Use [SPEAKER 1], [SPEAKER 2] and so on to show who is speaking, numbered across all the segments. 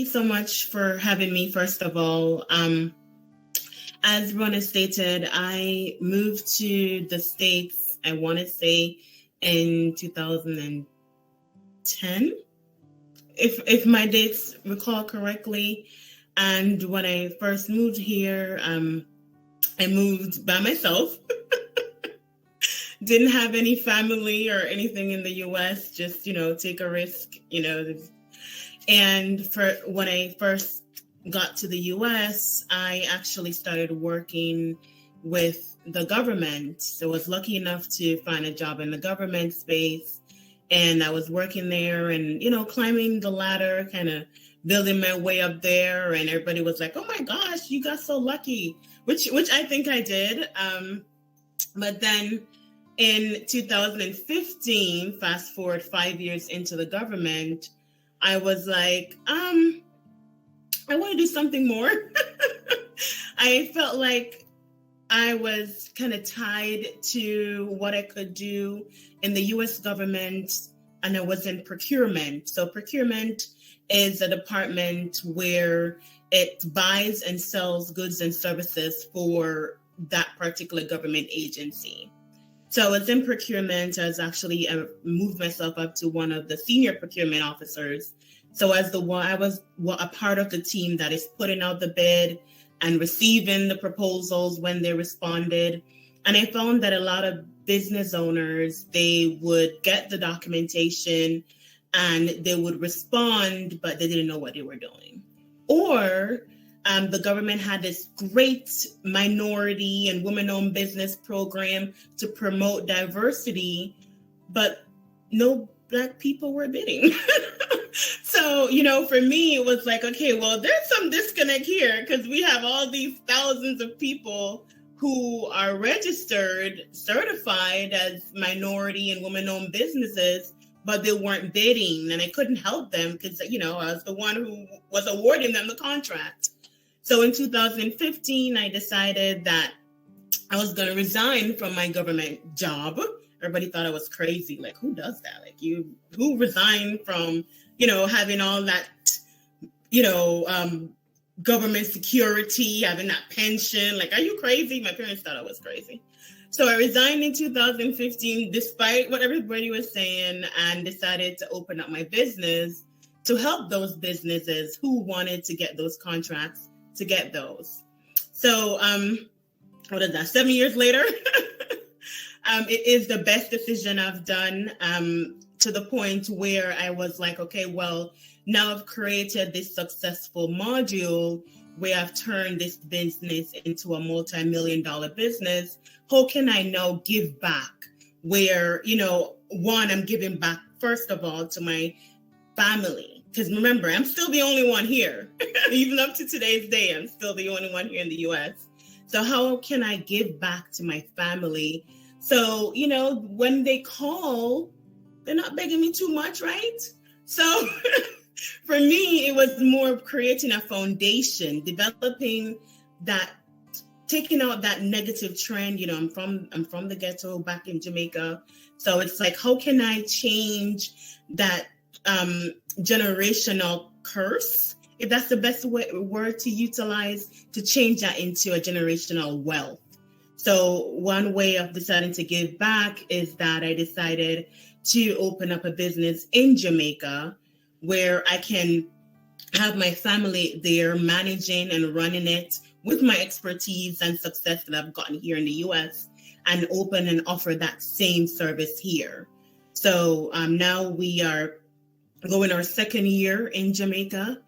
[SPEAKER 1] you so much for having me, first of all. As Rona stated, I moved to the States, I want to say, in 2010, if my dates recall correctly. And when I first moved here, I moved by myself. Didn't have any family or anything in the US, just, take a risk, And for when I first got to the US, I actually started working with the government. So I was lucky enough to find a job in the government space. And I was working there and, climbing the ladder, kind of building my way up there. And everybody was like, oh my gosh, you got so lucky, which I think I did. But then in 2015, fast forward 5 years into the government, I was like, I want to do something more. I felt like I was kind of tied to what I could do in the US government, and I was in procurement. So procurement is a department where it buys and sells goods and services for that particular government agency. So I was in procurement. I moved myself up to one of the senior procurement officers. So I was a part of the team that is putting out the bid and receiving the proposals when they responded. And I found that a lot of business owners, they would get the documentation and they would respond, but they didn't know what they were doing. Or the government had this great minority and women-owned business program to promote diversity, but no Black people were bidding. So, for me, it was like, okay, well, there's some disconnect here because we have all these thousands of people who are registered, certified as minority and women-owned businesses, but they weren't bidding, and I couldn't help them because, I was the one who was awarding them the contract. So in 2015, I decided that I was going to resign from my government job. Everybody thought I was crazy. Like, who does that? Like, who resigned from, having all that, government security, having that pension? Like, are you crazy? My parents thought I was crazy. So I resigned in 2015, despite what everybody was saying, and decided to open up my business to help those businesses who wanted to get those contracts to get those. So, what is that? 7 years later, it is the best decision I've done, to the point where I was like, okay, well, now I've created this successful module where I've turned this business into a multi-million-dollar business. How can I now give back? Where, one, I'm giving back, first of all, to my family. Because remember, I'm still the only one here. Even up to today's day, I'm still the only one here in the US. So how can I give back to my family? So, when they call, they're not begging me too much, right? So for me, it was more of creating a foundation, developing that, taking out that negative trend. I'm from the ghetto back in Jamaica. So it's like, how can I change that generational curse, if that's the best word to utilize, to change that into a generational wealth? So one way of deciding to give back is that I decided to open up a business in Jamaica where I can have my family there managing and running it with my expertise and success that I've gotten here in the US, and open and offer that same service here. So now we are going our second year in Jamaica.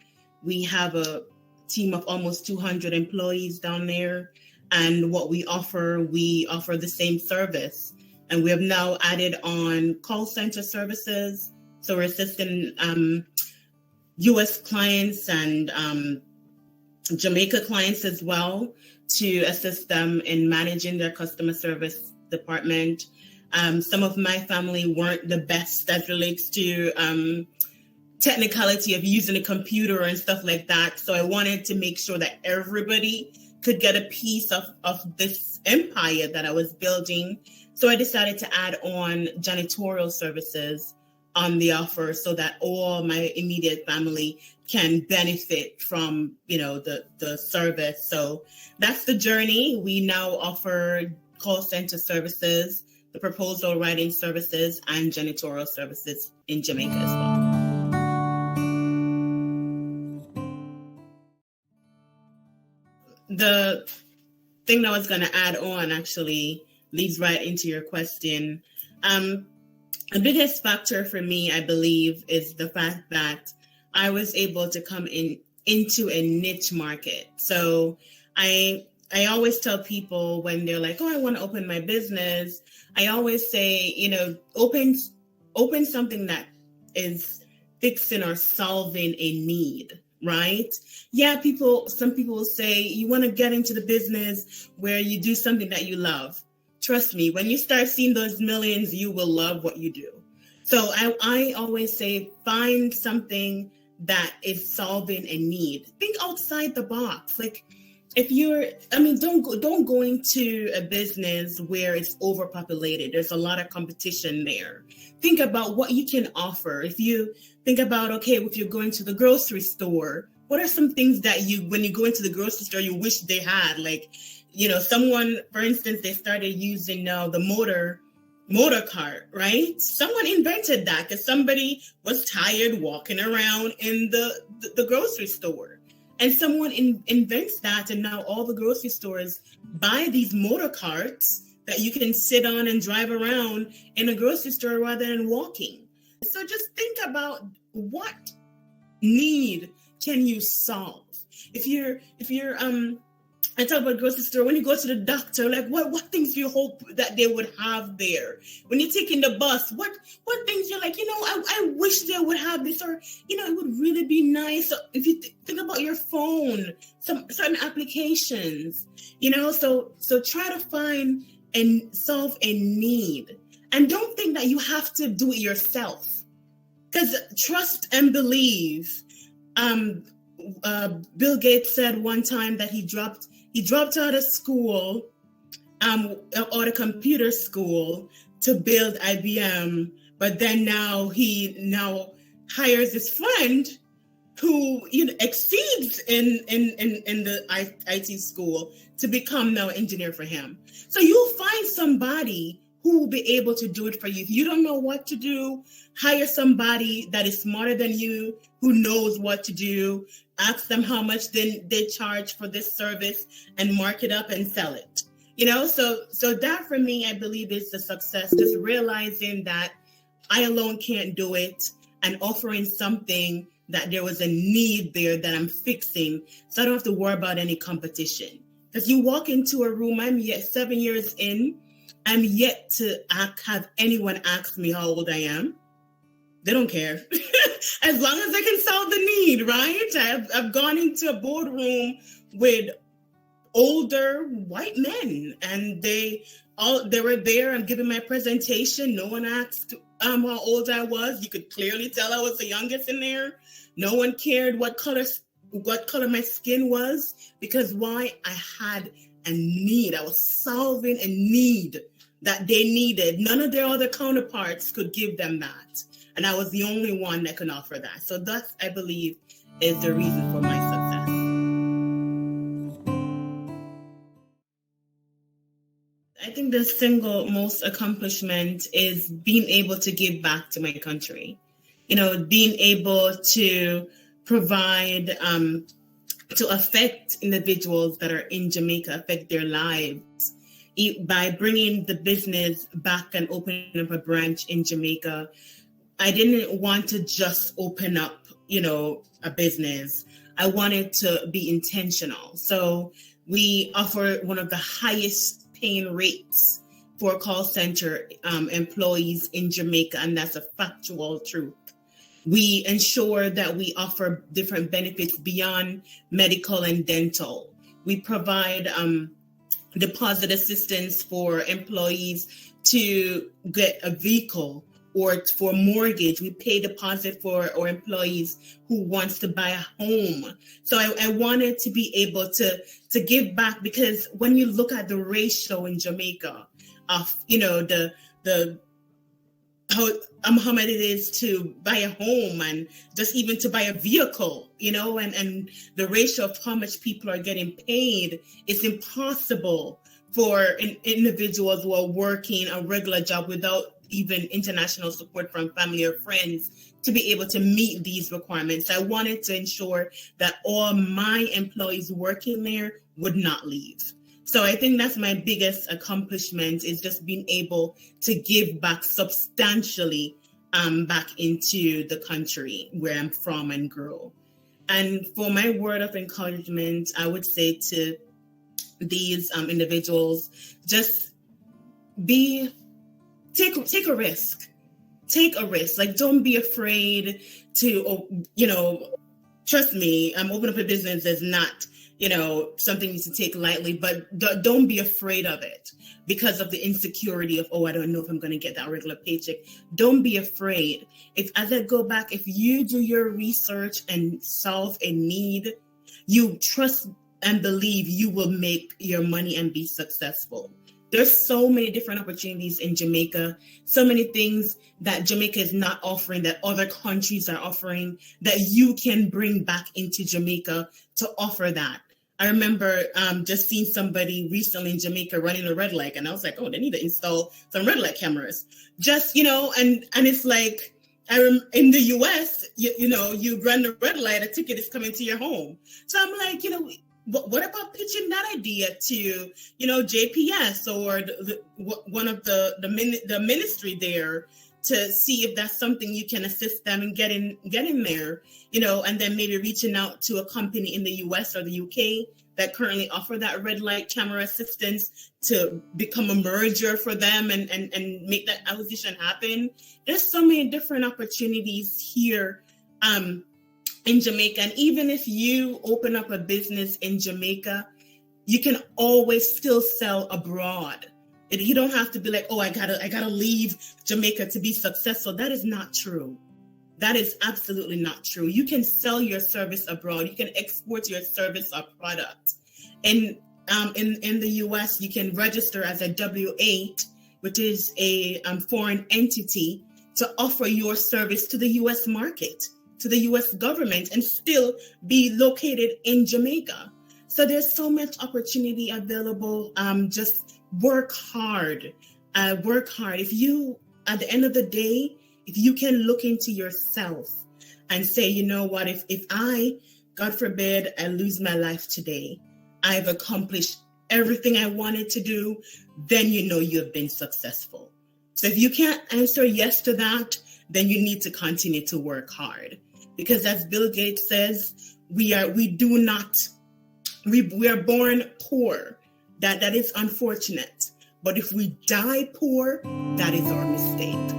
[SPEAKER 1] We have a team of almost 200 employees down there. And what we offer the same service. And we have now added on call center services. So we're assisting US clients and Jamaica clients as well, to assist them in managing their customer service department. Some of my family weren't the best as relates to technicality of using a computer and stuff like that. So I wanted to make sure that everybody could get a piece of this empire that I was building. So I decided to add on janitorial services on the offer so that all my immediate family can benefit from, the service. So that's the journey. We now offer call center services, the proposal writing services, and janitorial services in Jamaica as well. The thing that I was going to add on actually leads right into your question. The biggest factor for me, I believe, is the fact that I was able to come into a niche market. So I always tell people when they're like, oh, I want to open my business, I always say, open something that is fixing or solving a need, right? Yeah, some people will say you want to get into the business where you do something that you love. Trust me, when you start seeing those millions, you will love what you do. So I always say, find something that is solving a need. Think outside the box. Like don't go into a business where it's overpopulated. There's a lot of competition there. Think about what you can offer. If you think about, okay, if you're going to the grocery store, what are some things that when you go into the grocery store, you wish they had? Like, someone, for instance, they started using now the motor cart, right? Someone invented that because somebody was tired walking around in the grocery store. And someone invents that, and now all the grocery stores buy these motor carts that you can sit on and drive around in a grocery store rather than walking. So just think about what need can you solve? If you're I talk about grocery store, when you go to the doctor, like what things do you hope that they would have there? When you're taking the bus, what things you're like, I wish they would have this, or, it would really be nice. So if you think about your phone, some certain applications, so try to find and solve a need. And don't think that you have to do it yourself. Because trust and believe. Bill Gates said one time that he dropped out of school, or the computer school, to build IBM. But then he hires his friend who exceeds in the IT school to become now an engineer for him. So you'll find somebody who will be able to do it for you. If you don't know what to do, hire somebody that is smarter than you, who knows what to do. Ask them how much they charge for this service and mark it up and sell it. So that for me, I believe is the success. Just realizing that I alone can't do it and offering something that there was a need there that I'm fixing. So I don't have to worry about any competition. Because you walk into a room, I'm yet 7 years in, I'm yet to have anyone ask me how old I am. They don't care. As long as I can solve the need, right? I've gone into a boardroom with older white men, and they were there. I'm giving my presentation. No one asked how old I was. You could clearly tell I was the youngest in there. No one cared what color my skin was, because why? I had a need. I was solving a need that they needed. None of their other counterparts could give them that. And I was the only one that can offer that. So that, I believe, is the reason for my success. I think the single most accomplishment is being able to give back to my country. Being able to provide, to affect individuals that are in Jamaica, affect their lives by bringing the business back and opening up a branch in Jamaica. I didn't want to just open up, a business. I wanted to be intentional. So we offer one of the highest paying rates for call center employees in Jamaica, and that's a factual truth. We ensure that we offer different benefits beyond medical and dental. We provide deposit assistance for employees to get a vehicle or for mortgage. We pay deposit for our employees who wants to buy a home. So I wanted to be able to give back, because when you look at the ratio in Jamaica of, the how how much it is to buy a home and just even to buy a vehicle, and the ratio of how much people are getting paid. It's impossible for individuals who are working a regular job without even international support from family or friends to be able to meet these requirements. I wanted to ensure that all my employees working there would not leave. So I think that's my biggest accomplishment, is just being able to give back substantially back into the country where I'm from and grew. And for my word of encouragement, I would say to these individuals, just take a risk. Take a risk. Like, don't be afraid to, trust me, open up a business is not, something you should take lightly, but don't be afraid of it because of the insecurity of, I don't know if I'm going to get that regular paycheck. Don't be afraid. As I go back, if you do your research and solve a need, you trust and believe you will make your money and be successful. There's so many different opportunities in Jamaica, so many things that Jamaica is not offering that other countries are offering that you can bring back into Jamaica to offer that. I remember just seeing somebody recently in Jamaica running a red light, and I was like, they need to install some red light cameras. Just, and it's like, in the US, you run a red light, a ticket is coming to your home. So I'm like, what about pitching that idea to, JPS or one of the ministry there, to see if that's something you can assist them in getting there, and then maybe reaching out to a company in the US or the UK that currently offer that red light camera assistance to become a merger for them and make that acquisition happen. There's so many different opportunities here in Jamaica. And even if you open up a business in Jamaica, you can always still sell abroad. You don't have to be like, I gotta leave Jamaica to be successful. That is not true. That is absolutely not true. You can sell your service abroad. You can export your service or product. And in the US, you can register as a W-8, which is a foreign entity, to offer your service to the US market, to the US government, and still be located in Jamaica. So there's so much opportunity available. Just work hard. Work hard. If you, at the end of the day, if you can look into yourself and say, you know what, if I, God forbid, I lose my life today, I've accomplished everything I wanted to do, then you have been successful. So if you can't answer yes to that, then you need to continue to work hard. Because as Bill Gates says, we are born poor. That is unfortunate. But if we die poor, that is our mistake.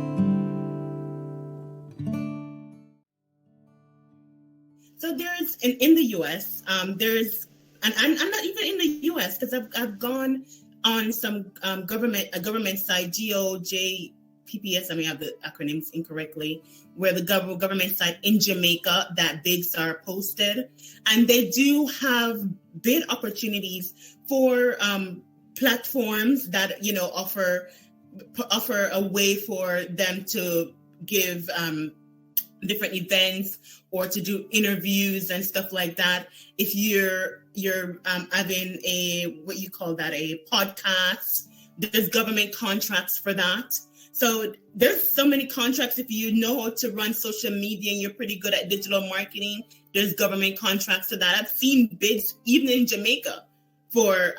[SPEAKER 1] So there's in the US, and I'm not even in the US because I've gone on some government side, GOJPPS, I may have the acronyms incorrectly, where the government side in Jamaica that bids are posted, and they do have bid opportunities for platforms that offer a way for them to give different events or to do interviews and stuff like that. If you're having a podcast, there's government contracts for that. So there's so many contracts. If you know how to run social media and you're pretty good at digital marketing, there's government contracts for that. I've seen bids even in Jamaica for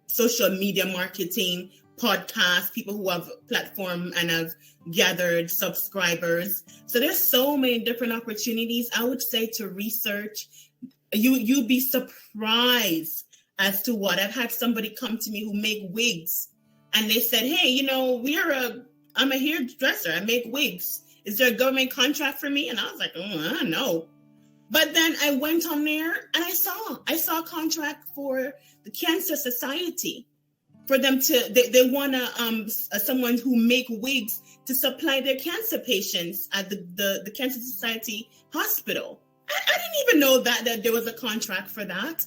[SPEAKER 1] social media marketing, podcasts, people who have a platform and have gathered subscribers. So there's so many different opportunities. I would say to research. You'd be surprised as to what. I've had somebody come to me who make wigs, and they said, hey, I'm a hairdresser. I make wigs. Is there a government contract for me? And I was like, I don't know. But then I went on there and I saw a contract for the Cancer Society for them they want someone who make wigs to supply their cancer patients at the Cancer Society hospital. I didn't even know that there was a contract for that.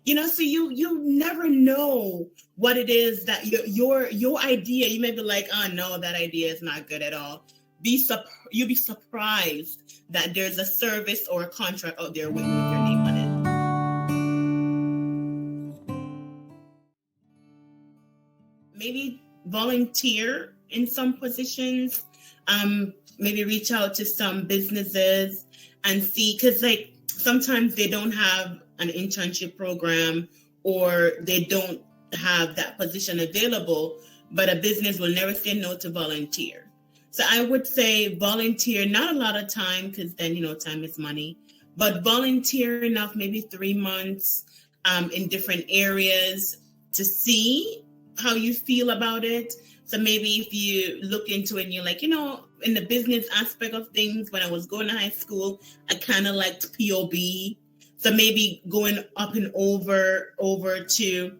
[SPEAKER 1] So you never know what it is that your idea, you may be like, oh no, that idea is not good at all. you'll be surprised that there's a service or a contract out there with your name on it. Maybe volunteer in some positions. Maybe reach out to some businesses and see, because like sometimes they don't have an internship program or they don't have that position available, but a business will never say no to volunteer. So I would say volunteer, not a lot of time, because then, time is money, but volunteer enough, maybe 3 months in different areas to see how you feel about it. So maybe if you look into it and you're like, in the business aspect of things, when I was going to high school, I kind of liked POB. So maybe going up and over to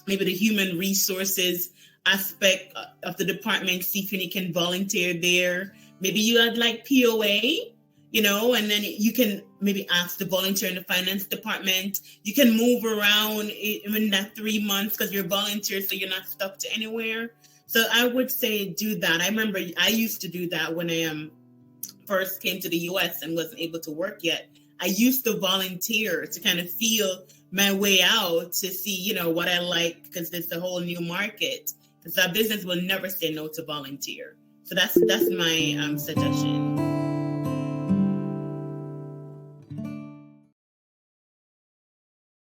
[SPEAKER 1] maybe the human resources aspect of the department, see if you can volunteer there. Maybe you had like POA, and then you can maybe ask to volunteer in the finance department. You can move around in that 3 months because you're volunteer, so you're not stuck to anywhere. So I would say do that. I remember I used to do that when I first came to the U.S. and wasn't able to work yet. I used to volunteer to kind of feel my way out to see, what I like, because it's a whole new market. Because our business will never say no to volunteer. So that's my suggestion.